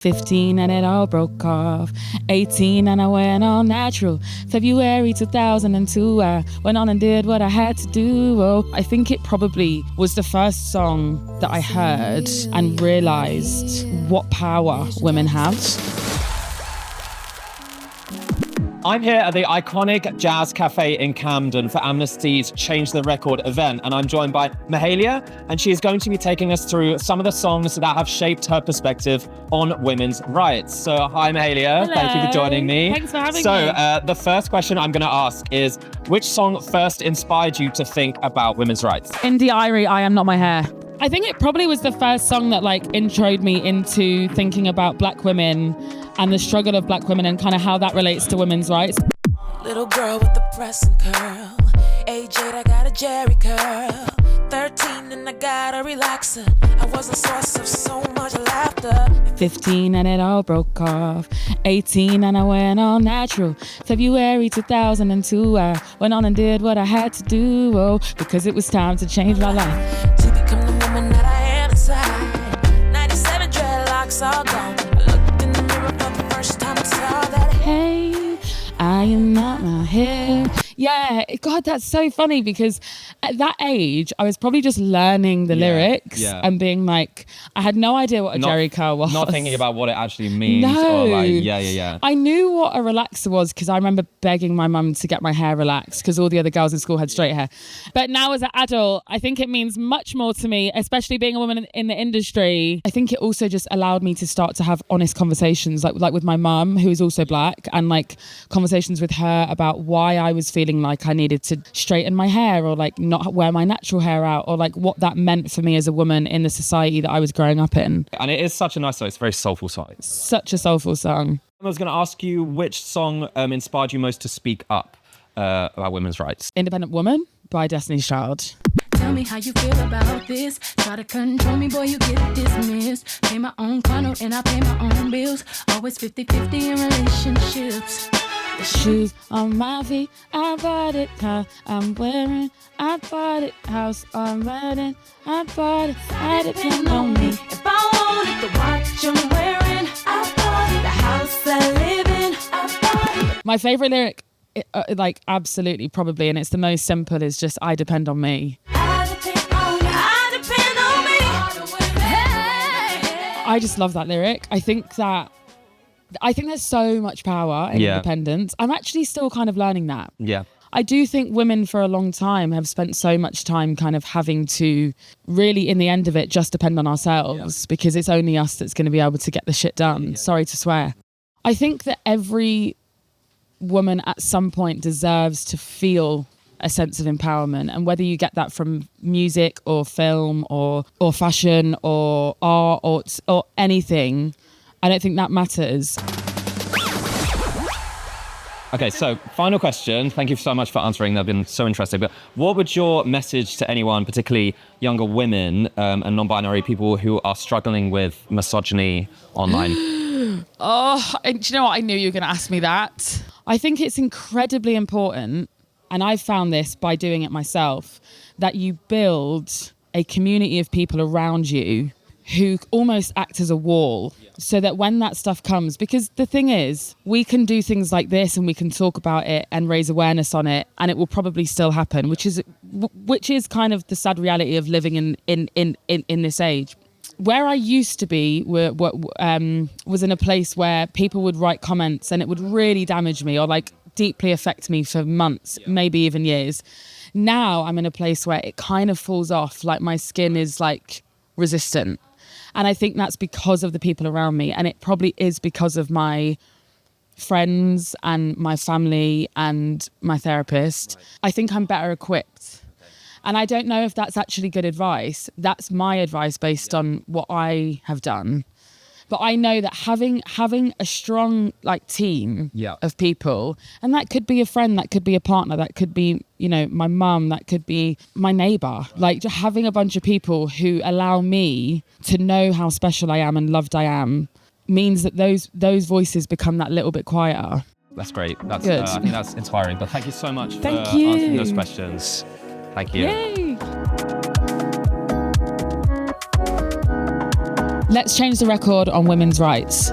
15 and it all broke off. 18 and I went all natural. February 2002, I went on and did what I had to do. Oh, I think it probably was the first song that I heard and realised what power women have. I'm here at the iconic Jazz Cafe in Camden for Amnesty's Change the Record event, and I'm joined by Mahalia, and she is going to be taking us through some of the songs that have shaped her perspective on women's rights. So, hi Mahalia, Hello. Thank you for joining me. Thanks for having me. So, the first question I'm going to ask is, which song first inspired you to think about women's rights? In Diary, I Am Not My Hair. I think it probably was the first song that introed me into thinking about black women and the struggle of black women and kind of how that relates to women's rights. Little girl with the pressing curl. Age 8, I got a Jerry curl. 13 and I got a relaxer. I was a source of so much laughter. 15 and it all broke off. 18 and I went all natural. February 2002, I went on and did what I had to do. Oh, because it was time to change my life. To become the woman that I am inside. 97 dreadlocks all gone. I looked in the mirror for the first time and saw that. Hey, I am not my hair. Yeah, God, that's so funny because at that age, I was probably just learning the lyrics and being like, I had no idea what a Jerry curl was. Not thinking about what it actually means. No. Or I knew what a relaxer was because I remember begging my mum to get my hair relaxed because all the other girls in school had straight hair. But now as an adult, I think it means much more to me, especially being a woman in the industry. I think it also just allowed me to start to have honest conversations like with my mum, who is also black, and conversations with her about why I was feeling like I needed to straighten my hair or not wear my natural hair out or what that meant for me as a woman in the society that I was growing up in. And it is such a nice song. It's a very soulful song. Such a soulful song. I was going to ask you which song inspired you most to speak up about women's rights. Independent Woman by Destiny's Child. Tell me how you feel about this. Try to control me, boy, you get dismissed. Pay my own condo and I pay my own bills. Always 50-50 in relationships. Shoes on my feet, I bought it, car I'm wearing, I bought it, house I'm renting, I bought it, I depend on me. If I wanted the watch I'm wearing, I bought it. The house I live in, I bought it. My favourite lyric, absolutely, probably, and it's the most simple, is just, I depend on me. I depend on me. I depend on me. Hey. I just love that lyric. I think there's so much power in independence. I'm actually still kind of learning that. Yeah. I do think women for a long time have spent so much time kind of having to really, in the end of it, just depend on ourselves because it's only us that's going to be able to get the shit done. Sorry to swear. I think that every woman at some point deserves to feel a sense of empowerment, and whether you get that from music or film or fashion or art or anything, I don't think that matters. Okay, so final question. Thank you so much for answering. They've been so interesting. But what would your message to anyone, particularly younger women and non-binary people who are struggling with misogyny online? Do you know what? I knew you were going to ask me that. I think it's incredibly important, and I've found this by doing it myself, that you build a community of people around you who almost act as a wall so that when that stuff comes, because the thing is, we can do things like this and we can talk about it and raise awareness on it and it will probably still happen, which is kind of the sad reality of living in this age. Where I used to be was in a place where people would write comments and it would really damage me or deeply affect me for months, maybe even years. Now I'm in a place where it kind of falls off, my skin is resistant. And I think that's because of the people around me. And it probably is because of my friends and my family and my therapist. I think I'm better equipped. And I don't know if that's actually good advice. That's my advice based on what I have done. But I know that having a strong team of people, and that could be a friend, that could be a partner, that could be, my mum, that could be my neighbour. Having a bunch of people who allow me to know how special I am and loved I am means that those voices become that little bit quieter. That's great. That's good. I think that's inspiring. But thank you so much for Thank you. answering those questions. Thank you. Yay! Let's change the record on women's rights.